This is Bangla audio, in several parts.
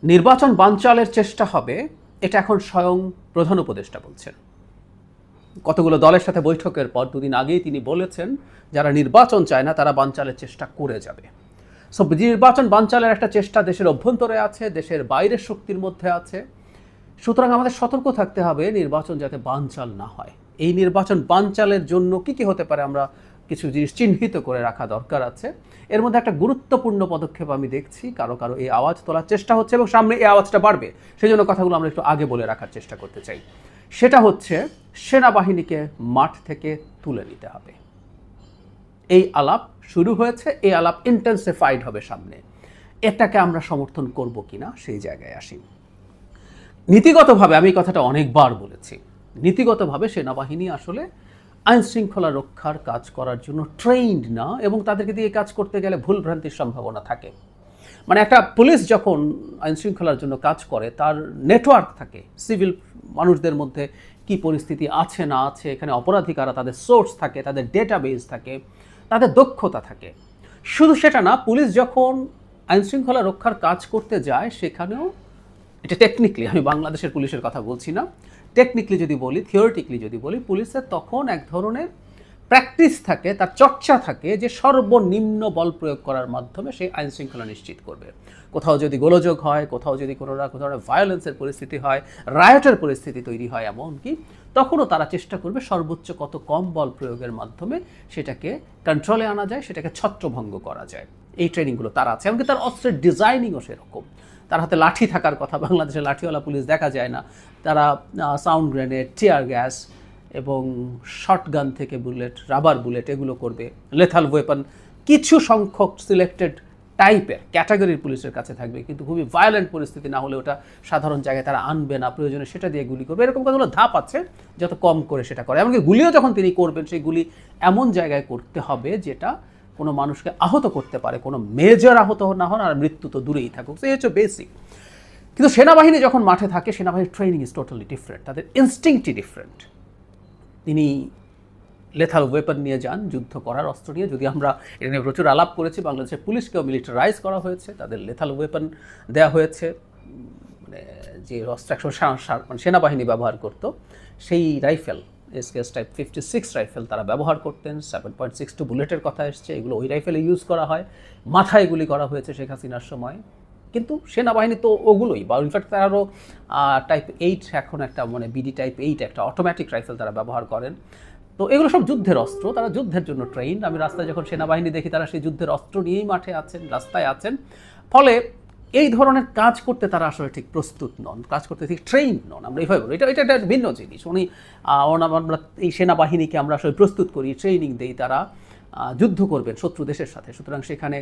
নির্বাচন বানচালের চেষ্টা হবে, এটা এখন স্বয়ং প্রধান উপদেষ্টা বলছেন। কতগুলো দলের সাথে বৈঠকের পর দুদিন আগেই তিনি বলেছেন যারা নির্বাচন চায় না তারা বানচালের চেষ্টা করে যাবে। সো নির্বাচন বানচালের একটা চেষ্টা দেশের অভ্যন্তরে আছে, দেশের বাইরের শক্তির মধ্যে আছে। সুতরাং আমাদের সতর্ক থাকতে হবে নির্বাচন যাতে বানচাল না হয়। এই নির্বাচন বানচালের জন্য কি কি হতে পারে আমরা কিছু জিনিস চিহ্নিত করে রাখা দরকার আছে। এর মধ্যে একটা গুরুত্বপূর্ণ পদক্ষেপ আমি দেখছি, কারো কারো এই আওয়াজ তোলার চেষ্টা হচ্ছে এবং সামনে এই আওয়াজটা বাড়বে, সেই জন্য কথাগুলো আমরা একটু আগে বলে রাখার চেষ্টা করতে চাই। সেটা হচ্ছে সেনাবাহিনীকে মাঠ থেকে তুলে নিতে হবে। এই আলাপ শুরু হয়েছে, এই আলাপ ইন্টেন্সিফাইড হবে সামনে। এটাকে আমরা সমর্থন করব কিনা সেই জায়গায় আসি। নীতিগতভাবে আমি এই কথাটা অনেকবার বলেছি, নীতিগতভাবে সেনাবাহিনী আসলে আইন শৃঙ্খলা রক্ষার কাজ করার জন্য ট্রেইনড না, এবং তাদেরকে দিয়ে কাজ করতে গেলে ভুলভ্রান্তির সম্ভাবনা থাকে। মানে একটা পুলিশ যখন আইন শৃঙ্খলার জন্য কাজ করে তার নেটওয়ার্ক থাকে, সিভিল মানুষদের মধ্যে কি পরিস্থিতি আছে না আছে, এখানে অপরাধী কারা, তাদের সোর্স থাকে, তাদের ডেটাবেস থাকে, তাদের দক্ষতা থাকে। শুধু সেটা না, পুলিশ যখন আইন শৃঙ্খলা রক্ষার কাজ করতে যায় সেখানেও, এটা টেকনিক্যালি, আমি বাংলাদেশের পুলিশের কথা বলছি না, টেকনিক্যালি যদি বলি, থিওরিটিক্যালি যদি বলি, পুলিশের তখন এক ধরনের প্র্যাকটিস থাকে, তার চর্চা থাকে যে সর্বনিম্ন বল প্রয়োগ করার মাধ্যমে সেই আইন শৃঙ্খলা নিশ্চিত করবে। কোথাও যদি গোলযোগ হয়, কোথাও যদি কোনো না কোনো ধরনের ভায়োলেন্সের পরিস্থিতি হয়, রায়টের পরিস্থিতি তৈরি হয়, এমনকি তখনও তারা চেষ্টা করবে সর্বোচ্চ কত কম বল প্রয়োগের মাধ্যমে সেটাকে কন্ট্রোলে আনা যায়, সেটাকে ছত্রভঙ্গ করা যায়। এই ট্রেনিংগুলো তার আছে, এমনকি তার অস্ত্রের ডিজাইনিংও সেরকম। তার হাতে লাঠি থাকার কথা, বাংলাদেশে লাঠিওয়ালা পুলিশ দেখা যায় না। তারা সাউন্ড গ্রেনেড, টিয়ার গ্যাস এবং শটগান থেকে বুলেট, রাবার বুলেট এগুলো করবে, লেথাল ওয়েপন কিছু সংখ্যক সিলেক্টেড টাইপের ক্যাটাগরির পুলিশের কাছে থাকবে, কিন্তু খুবই ভায়োলেন্ট পরিস্থিতি না হলে ওটা সাধারণ জায়গায় তারা আনবে না, প্রয়োজনে সেটা দিয়ে গুলি করবে। এরকম কতগুলো ধাপ আছে যত কম করে সেটা করে। এমনকি গুলিও যখন তিনি করবেন সেই গুলি এমন জায়গায় করতে হবে যেটা কোনো মানুষকে আহত করতে পারে, কোনো মেজর আহত না হন, আর মৃত্যু তো দূরেই থাকুক। সেই হচ্ছে বেসিক। কিন্তু সেনাবাহিনী যখন মাঠে থাকে, সেনাবাহিনীর ট্রেনিং ইজ টোটালি ডিফারেন্ট, তাদের ইনস্টিংক্টই ডিফারেন্ট। তিনি লেথাল ওয়েপন নিয়ে যান, যুদ্ধ করার অস্ত্র নিয়ে। যদি আমরা এটা নিয়ে প্রচুর আলাপ করেছি, বাংলাদেশের পুলিশকেও মিলিটারাইজ করা হয়েছে, তাদের লেথাল ওয়েপন দেওয়া হয়েছে, মানে যে অস্ত্র মানে সেনাবাহিনী ব্যবহার করত সেই রাইফেল, এসকেএস টাইপ 56 রাইফেল তারা ব্যবহার করতেন। 7.62 বুলেটের কথা এসছে, এগুলো ওই রাইফেলে ইউজ করা হয়। মাথায় গুলি করা হয়েছে শেখ হাসিনার সময়। কিন্তু সেনাবাহিনী তো ওগুলোই, বা ইনফ্যাক্ট তারারও টাইপ 8 এখন একটা, মানে বিডি টাইপ 8 একটা অটোমেটিক রাইফেল তারা ব্যবহার করেন। তো এগুলো সব যুদ্ধের অস্ত্র, তারা যুদ্ধের জন্য ট্রেইন। আমি রাস্তায় যখন সেনাবাহিনী দেখি তারা সেই যুদ্ধের অস্ত্র নিয়েই মাঠে আছেন, রাস্তায় আছেন। ফলে এই ধরনের কাজ করতে তারা আসলে ঠিক প্রস্তুত নন, কাজ করতে ঠিক ট্রেইন নন। আমরা এইভাবে বলি, এটা একটা ভিন্ন জিনিস। আমরা এই সেনাবাহিনীকে আমরা আসলে প্রস্তুত করি, ট্রেনিং দেই, তারা যুদ্ধ করবেন শত্রু দেশের সাথে। সুতরাং সেখানে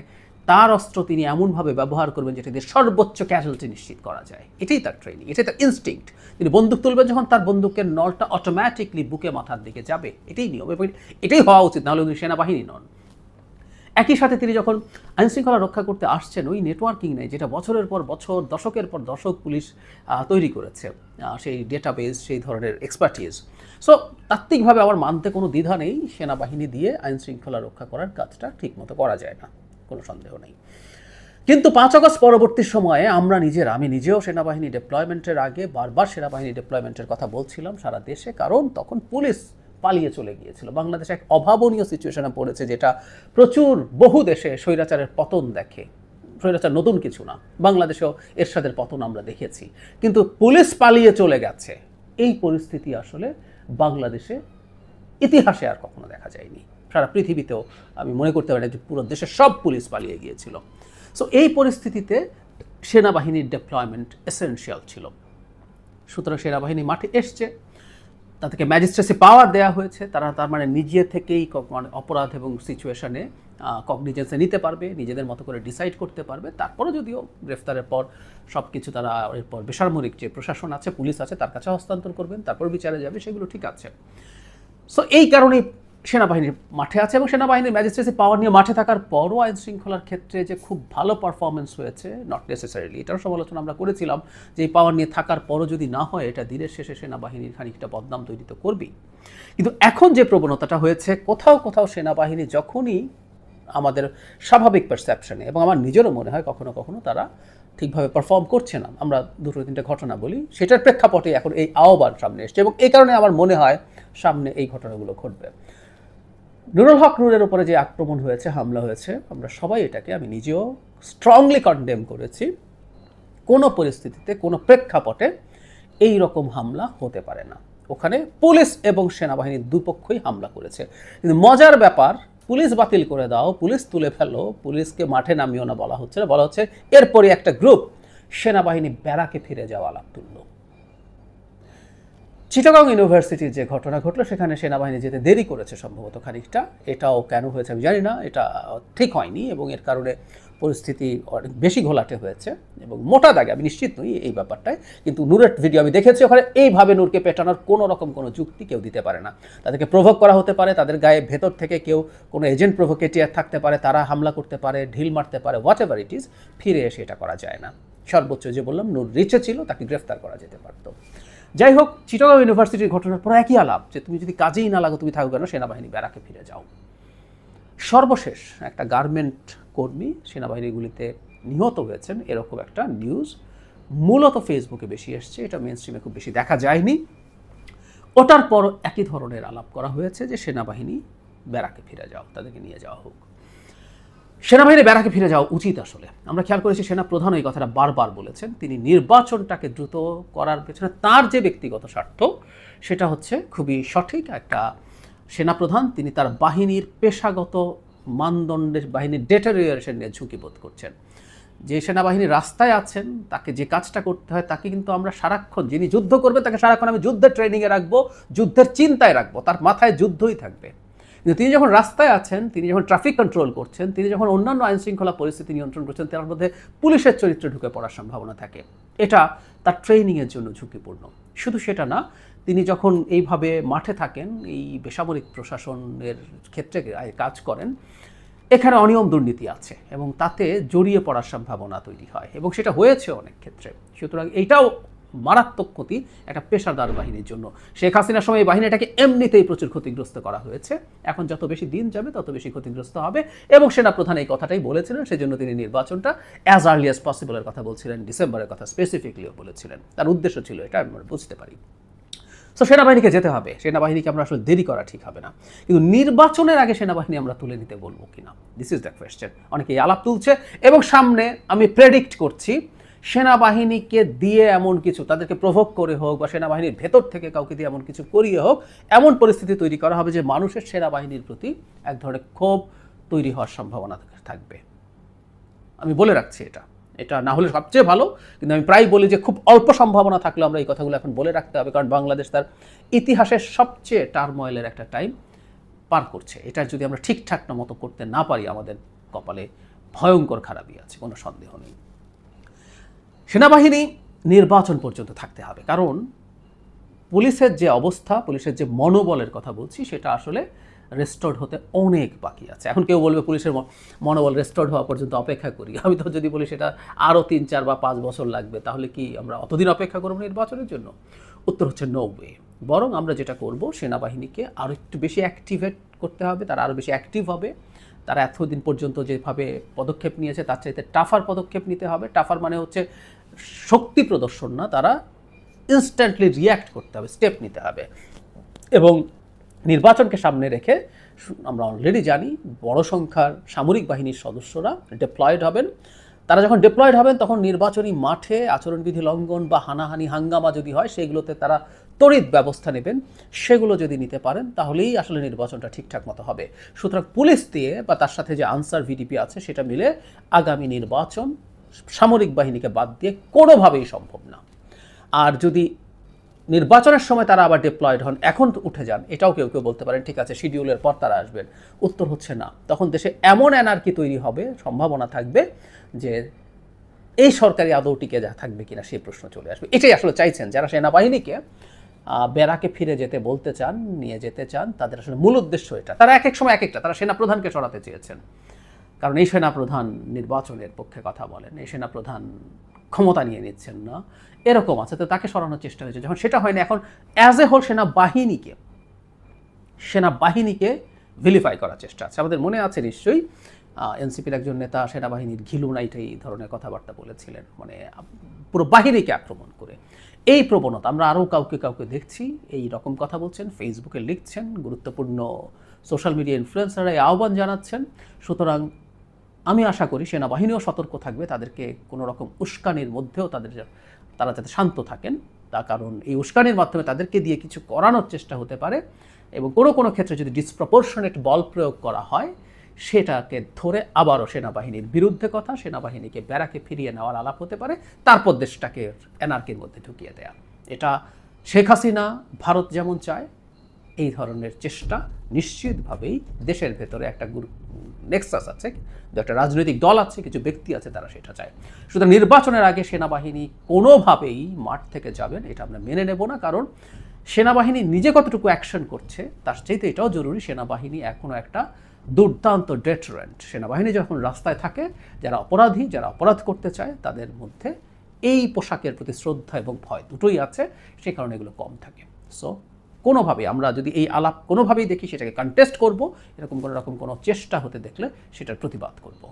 তার অস্ত্র তিনি এমনভাবে ব্যবহার করবেন যেটা দিয়ে সর্বোচ্চ ক্যাজুয়ালিটি নিশ্চিত করা যায়। এটাই তার ট্রেনিং, এটাই তার ইনস্টিংক্ট। তিনি বন্দুক তুলবেন যখন, তার বন্দুকের নলটা অটোমেটিকলি বুকে মাথার দিকে যাবে, এটাই নিয়ম, এটাই হওয়া উচিত, নাহলে উনি সেনাবাহিনী নন। একই সাথে তিনি যখন আইনশৃঙ্খলা রক্ষা করতে আসছেন, ওই নেটওয়ার্কিং নেই যেটা বছরের পর বছর, দশকের পর দশক পুলিশ তৈরি করেছে, সেই ডেটাবেস, সেই ধরনের এক্সপার্টিজ। সো তাত্ত্বিকভাবে আমার মানতে কোনো দ্বিধা নেই, সেনাবাহিনী দিয়ে আইনশৃঙ্খলা রক্ষা করার কাজটা ঠিকমতো করা যায় না, কোনো সন্দেহ নেই। কিন্তু 5 আগস্ট পরবর্তী সময়ে আমি নিজেও সেনাবাহিনী ডেপ্লয়মেন্টের আগে বারবার সেনাবাহিনী ডেপ্লয়মেন্টের কথা বলছিলাম সারা দেশে, কারণ তখন পুলিশ পালিয়ে চলে গিয়েছিল। বাংলাদেশ এক অভাবনীয় সিচুয়েশনে পড়েছে, যেটা বহু দেশে স্বৈরাচারের পতন দেখে। স্বৈরাচার নতুন কিছু না, বাংলাদেশেও এরশাদের পতন আমরা দেখেছি। কিন্তু পুলিশ পালিয়ে চলে গেছে, এই পরিস্থিতি আসলে বাংলাদেশে ইতিহাসে আর কখনো দেখা যায়নি। সারা পৃথিবীতেও আমি মনে করতে পারি না যে পুরো দেশের সব পুলিশ পালিয়ে গিয়েছিল। সো এই পরিস্থিতিতে সেনাবাহিনীর ডেপ্লয়মেন্ট এসেনশিয়াল ছিল। সুতরাং সেনাবাহিনী মাঠে এসছে, তাদেরকে ম্যাজিস্ট্রেসি পাওয়ার দেওয়া হয়েছে, তারা তার মানে নিজে থেকেই মানে অপরাধ এবং সিচুয়েশনে কগনিজেন্সে নিতে পারবে, নিজেদের মতো করে ডিসাইড করতে পারবে। তারপরে যদিও গ্রেফতারের পর সব কিছু তারা এরপর বেসামরিক যে প্রশাসন আছে, পুলিশ আছে, তার কাছে হস্তান্তর করবেন, তারপর বিচারে যাবে, সেগুলো ঠিক আছে। সো এই কারণেই সেনাবাহিনীর মাঠে আছে, এবং সেনাবাহিনীর ম্যাজিস্ট্রেসি পাওয়ার নিয়ে মাঠে থাকার পরও আইন শৃঙ্খলার ক্ষেত্রে যে খুব ভালো পারফরমেন্স হয়েছে, নট নেসেসারিলি, এটারও সমালোচনা আমরা করেছিলাম যে এই পাওয়ার নিয়ে থাকার পরও যদি না হয়, এটা দিনের শেষে সেনাবাহিনীর খানিকটা বদনাম তৈরি তো করবেই। কিন্তু এখন যে প্রবণতাটা হয়েছে, কোথাও কোথাও সেনাবাহিনী যখনই আমাদের স্বাভাবিক পারসেপশনে, এবং আমার নিজেরও মনে হয় কখনো কখনো তারা ঠিকভাবে পারফর্ম করছে না, আমরা দুটো তিনটা ঘটনা বলি, সেটার প্রেক্ষাপটে এখন এই আহ্বান সামনে এসছে এবং এই কারণে আমার মনে হয় সামনে এই ঘটনাগুলো ঘটবে। নুরুল হক নূরের উপরে যে আক্রমণ হয়েছে, হামলা হয়েছে, আমরা সবাই এটাকে, আমি নিজেও স্ট্রংলি কন্ডেম করেছি। কোনো পরিস্থিতিতে, কোনো প্রেক্ষাপটে এই রকম হামলা হতে পারে না। ওখানে পুলিশ এবং সেনাবাহিনীর দুপক্ষই হামলা করেছে, কিন্তু মজার ব্যাপার, পুলিশ বাতিল করে দাও, পুলিশ তুলে ফেলো, পুলিশকে মাঠে নামিও না বলা হচ্ছে না, বলা হচ্ছে এরপরে একটা গ্রুপ সেনাবাহিনী ব্যারাকে ফিরে যাওয়া আলাপ তুলল। চিটাগং ইউনিভার্সিটির যে ঘটনা ঘটলো সেখানে সেনাবাহিনী যেতে দেরি করেছে সম্ভবত খানিকটা, এটাও কেন হয়েছে আমি জানি না, এটা ঠিক হয়নি এবং এর কারণে পরিস্থিতি অনেক বেশি ঘোলাটে হয়েছে এবং মোটা দাগে আমি নিশ্চিত নই এই ব্যাপারটায়, কিন্তু নূরের ভিডিও আমি দেখেছি, ওখানে এইভাবে নূরকে পেটানোর কোনো রকম কোনো যুক্তি কেউ দিতে পারে না। তাদেরকে প্রভোক করা হতে পারে, তাদের গায়ে ভেতর থেকে কেউ কোনো এজেন্ট প্রভোকেটিয়ার থাকতে পারে, তারা হামলা করতে পারে, ঢিল মারতে পারে, হোয়াট এভার ইট ইজ, ফিরে এসে এটা করা যায় না। সর্বোচ্চ যে বললাম, নূর রিচে ছিল, তাকে গ্রেফতার করা যেতে পারত। যাই হোক, চিটাগং ইউনিভার্সিটির ঘটনার পর একই আলাপ যে তুমি যদি কাজেই না লাগো, তুমি থাকো কেন, সেনাবাহিনী ব্যারাকে ফিরে যাও। সর্বশেষ একটা গার্মেন্ট কর্মী সেনাবাহিনীগুলিতে নিহত হয়েছেন, এরকম একটা নিউজ মূলত ফেসবুকে বেশি এসছে, এটা মেন স্ট্রিমে খুব বেশি দেখা যায়নি। ওটার পর একই ধরনের আলাপ করা হয়েছে যে সেনাবাহিনী ব্যারাকে ফিরে যাও, তাদেরকে নিয়ে যাওয়া হোক। সেনাবাহিনী ব্যারাকে ফিরে যাওয়া উচিত। আসলে আমরা খেয়াল করেছি সেনা প্রধান এই কথাটা বারবার বলেছেন, তিনি নির্বাচনটাকে দ্রুত করার পেছনে তার যে ব্যক্তিগত স্বার্থ সেটা হচ্ছে খুবই সঠিক। একটা সেনাপ্রধান তিনি তার বাহিনীর পেশাগত মানদণ্ডের, বাহিনীর ডেটারিয়েশন নিয়ে ঝুঁকি বোধ করছেন। যে সেনাবাহিনী রাস্তায় আছেন, তাকে যে কাজটা করতে হয়, তাকে কিন্তু আমরা সারাক্ষণ, যিনি যুদ্ধ করবে তাকে সারাক্ষণ আমি যুদ্ধের ট্রেনিংয়ে রাখবো, যুদ্ধের চিন্তায় রাখবো, তার মাথায় যুদ্ধই থাকবে। কিন্তু তিনি যখন রাস্তায় আছেন, তিনি যখন ট্রাফিক কন্ট্রোল করছেন, তিনি যখন অন্যান্য আইনশৃঙ্খলা পরিস্থিতি নিয়ন্ত্রণ করছেন, তার মধ্যে পুলিশের চরিত্রে ঢুকে পড়ার সম্ভাবনা থাকে। এটা তার ট্রেনিংয়ের জন্য ঝুঁকিপূর্ণ। শুধু সেটা না, তিনি যখন এইভাবে মাঠে থাকেন, এই বেসামরিক প্রশাসনের ক্ষেত্রে কাজ করেন, এখানে অনিয়ম দুর্নীতি আছে এবং তাতে জড়িয়ে পড়ার সম্ভাবনা তৈরি হয় এবং সেটা হয়েছে অনেক ক্ষেত্রে। সুতরাং এইটাও মারাত্মক ক্ষতি একটা পেশাদার বাহিনীর জন্য। শেখ হাসিনার সময় এই বাহিনীটাকে এমনিতেই প্রচুর ক্ষতিগ্রস্ত করা হয়েছে, এখন যত বেশি দিন যাবে তত বেশি ক্ষতিগ্রস্ত হবে এবং সেনাপ্রধান এই কথাটাই বলেছিলেন, সেজন্য তিনি নির্বাচনটা অ্যাজ আর্লি অ্যাজ পসিবলের কথা বলছিলেন, ডিসেম্বরের কথা স্পেসিফিকলিও বলেছিলেন। তার উদ্দেশ্য ছিল এটা, আমরা বুঝতে পারি। সো সেনাবাহিনীকে যেতে হবে, সেনাবাহিনীকে আমরা আসলে দেরি করা ঠিক হবে না, কিন্তু নির্বাচনের আগে সেনাবাহিনী আমরা তুলে নিতে বলবো কিনা, দিস ইজ দ্য কোয়েশ্চেন। অনেকেই আলাপ তুলছে এবং সামনে আমি প্রেডিক্ট করছি সেনাবাহিনীকে দিয়ে এমন কিছু, তাদেরকে প্রভোগ করে হোক বা সেনাবাহিনীর ভেতর থেকে কাউকে দিয়ে এমন কিছু করিয়ে হোক, এমন পরিস্থিতি তৈরি করা হবে যে মানুষের সেনাবাহিনীর প্রতি এক ধরনের ক্ষোভ তৈরি হওয়ার সম্ভাবনা থাকবে। আমি বলে রাখছি, এটা না হলে সবচেয়ে ভালো, কিন্তু আমি প্রায় বলি যে খুব অল্প সম্ভাবনা থাকলেও আমরা এই কথাগুলো এখন বলে রাখতে হবে, কারণ বাংলাদেশ তার ইতিহাসের সবচেয়ে টার্ময়েলের একটা টাইম পার করছে। এটা যদি আমরা ঠিকঠাক মতো করতে না পারি, আমাদের কপালে ভয়ঙ্কর খারাপই আছে, কোনো সন্দেহ নেই। সেনাবাহিনী নির্বাচন পর্যন্ত থাকতে হবে, কারণ পুলিশের যে অবস্থা, পুলিশের যে মনোবলের কথা বলছি, সেটা আসলে রেস্টোর্ড হতে অনেক বাকি আছে। এখন কেউ বলবে পুলিশের মনোবল রেস্টোর্ড হওয়া পর্যন্ত অপেক্ষা করি, আমি তো যদি বলি সেটা আরও 3, 4 বা 5 বছর লাগবে, তাহলে কি আমরা অতদিন অপেক্ষা করবো নির্বাচনের জন্য? উত্তর হচ্ছে নো ওয়ে। বরং আমরা যেটা করব, সেনাবাহিনীকে আরও একটু বেশি অ্যাক্টিভেট করতে হবে, তারা আরও বেশি অ্যাক্টিভ হবে। তারা এতদিন পর্যন্ত যেভাবে পদক্ষেপ নিয়েছে তার চাইতে টাফার পদক্ষেপ নিতে হবে। টাফার মানে হচ্ছে শক্তি প্রদর্শন না, তারা ইনস্ট্যান্টলি রিয়্যাক্ট করতে হবে, স্টেপ নিতে হবে। এবং নির্বাচনকে সামনে রেখে আমরা অলরেডি জানি বড় সংখ্যার সামরিক বাহিনীর সদস্যরা ডিপ্লয়েড হবেন। তারা যখন ডিপ্লয়েড হবেন তখন নির্বাচনী মাঠে আচরণবিধি লঙ্ঘন বা হানাহানি হাঙ্গামা যদি হয়, সেগুলোতে তারা তড়িৎ ব্যবস্থা নেবেন। সেগুলো যদি নিতে পারেন তাহলেই আসলে নির্বাচনটা ঠিকঠাক মতো হবে। সুতরাং পুলিশ দিয়ে বা তার সাথে যে আনসার ভিডিপি আছে সেটা মিলে আগামী নির্বাচন সামরিক বাহিনীকে বাদ দিয়ে কোনোভাবেই সম্ভব না। আর যদি নির্বাচনের সময় তারা আবার ডিপ্লয়েড হন, এখন উঠে যান, এটাও কেউ কেউ বলতে পারেন ঠিক আছে শিডিউলের পর তারা আসবেন। উত্তর হচ্ছে না। তখন দেশে এমন অ্যানার্কি তৈরি হবে, সম্ভাবনা থাকবে যে এই সরকারি আদৌ টিকে যা থাকবে কিনা সেই প্রশ্ন চলে আসবে। এটাই আসলে চাইছেন যারা সেনাবাহিনীকে ব্যারাকে ফিরে যেতে বলতে চান, নিয়ে যেতে চান, তাদের আসলে মূল উদ্দেশ্য এটা। তারা এক এক সময় এক একটা, তারা সেনাপ্রধানকে সরাতে চেয়েছেন, কারণ এই সেনাপ্রধান নির্বাচনের পক্ষে কথা বলেন, এই সেনাপ্রধান ক্ষমতা নিয়ে নিচ্ছেন না, এরকম আছে, তো তাকে সরানোর চেষ্টা হয়েছে। যখন সেটা হয়নি, এখন অ্যাজ এ হোল সেনাবাহিনীকে ভিলিফাই করার চেষ্টা আছে। আমাদের মনে আছে নিশ্চয়ই এনসিপির একজন নেতা সেনাবাহিনীর ঘিলু নাইট এই ধরনের কথাবার্তা বলেছিলেন, মানে পুরো বাহিনীকে আক্রমণ করে। এই প্রবণতা আমরা আরও কাউকে কাউকে দেখছি এই রকম কথা বলছেন, ফেসবুকে লিখছেন, গুরুত্বপূর্ণ সোশ্যাল মিডিয়া ইনফ্লুয়েন্সাররা এই আহ্বান জানাচ্ছেন। সুতরাং আমি আশা করি সেনাবাহিনীও সতর্ক থাকবে, তাদেরকে কোনো রকম উস্কানির মধ্যেও তারা যাতে শান্ত থাকেন, তার কারণ এই উস্কানির মাধ্যমে তাদেরকে দিয়ে কিছু করানোর চেষ্টা হতে পারে, এবং কোনো কোনো ক্ষেত্রে যদি ডিসপ্রপোর্শনেট বল প্রয়োগ করা হয় সেটাকে ধরে আবারও সেনাবাহিনীর বিরুদ্ধে কথা, সেনাবাহিনীকে ব্যারাকে ফিরিয়ে নেওয়ার আলাপ হতে পারে, তারপর দেশটাকে এনআরকির মধ্যে ঢুকিয়ে দেয়া। এটা শেখ হাসিনা ভারত যেমন চায়, এই ধরনের চেষ্টা নিশ্চিতভাবেই দেশের ভেতরে একটা নেক্সাস আছে, একটা রাজনৈতিক দল আছে, কিছু ব্যক্তি আছে, তারা সেটা চায়। সুতরাং নির্বাচনের আগে সেনাবাহিনী কোনোভাবেই মাঠ থেকে যাবেন এটা আমরা মেনে নেব না, কারণ সেনাবাহিনী নিজে কতটুকু অ্যাকশন করছে তার চাইতে এটাও জরুরি, সেনাবাহিনী এখনও একটা দুর্দান্ত ডেটারেন্ট। সেনাবাহিনী যখন রাস্তায় থাকে, যারা অপরাধী, যারা অপরাধ করতে চায়, তাদের মধ্যে এই পোশাকের প্রতি শ্রদ্ধা এবং ভয় দুটোই আছে, সে কারণে এগুলো কম থাকে। সো কোনোভাবে আমরা যদি এই আলাপ কোনোভাবেই দেখি সেটাকে কন্টেস্ট করব, এরকম কোনো চেষ্টা হতে দেখলে সেটার প্রতিবাদ করব।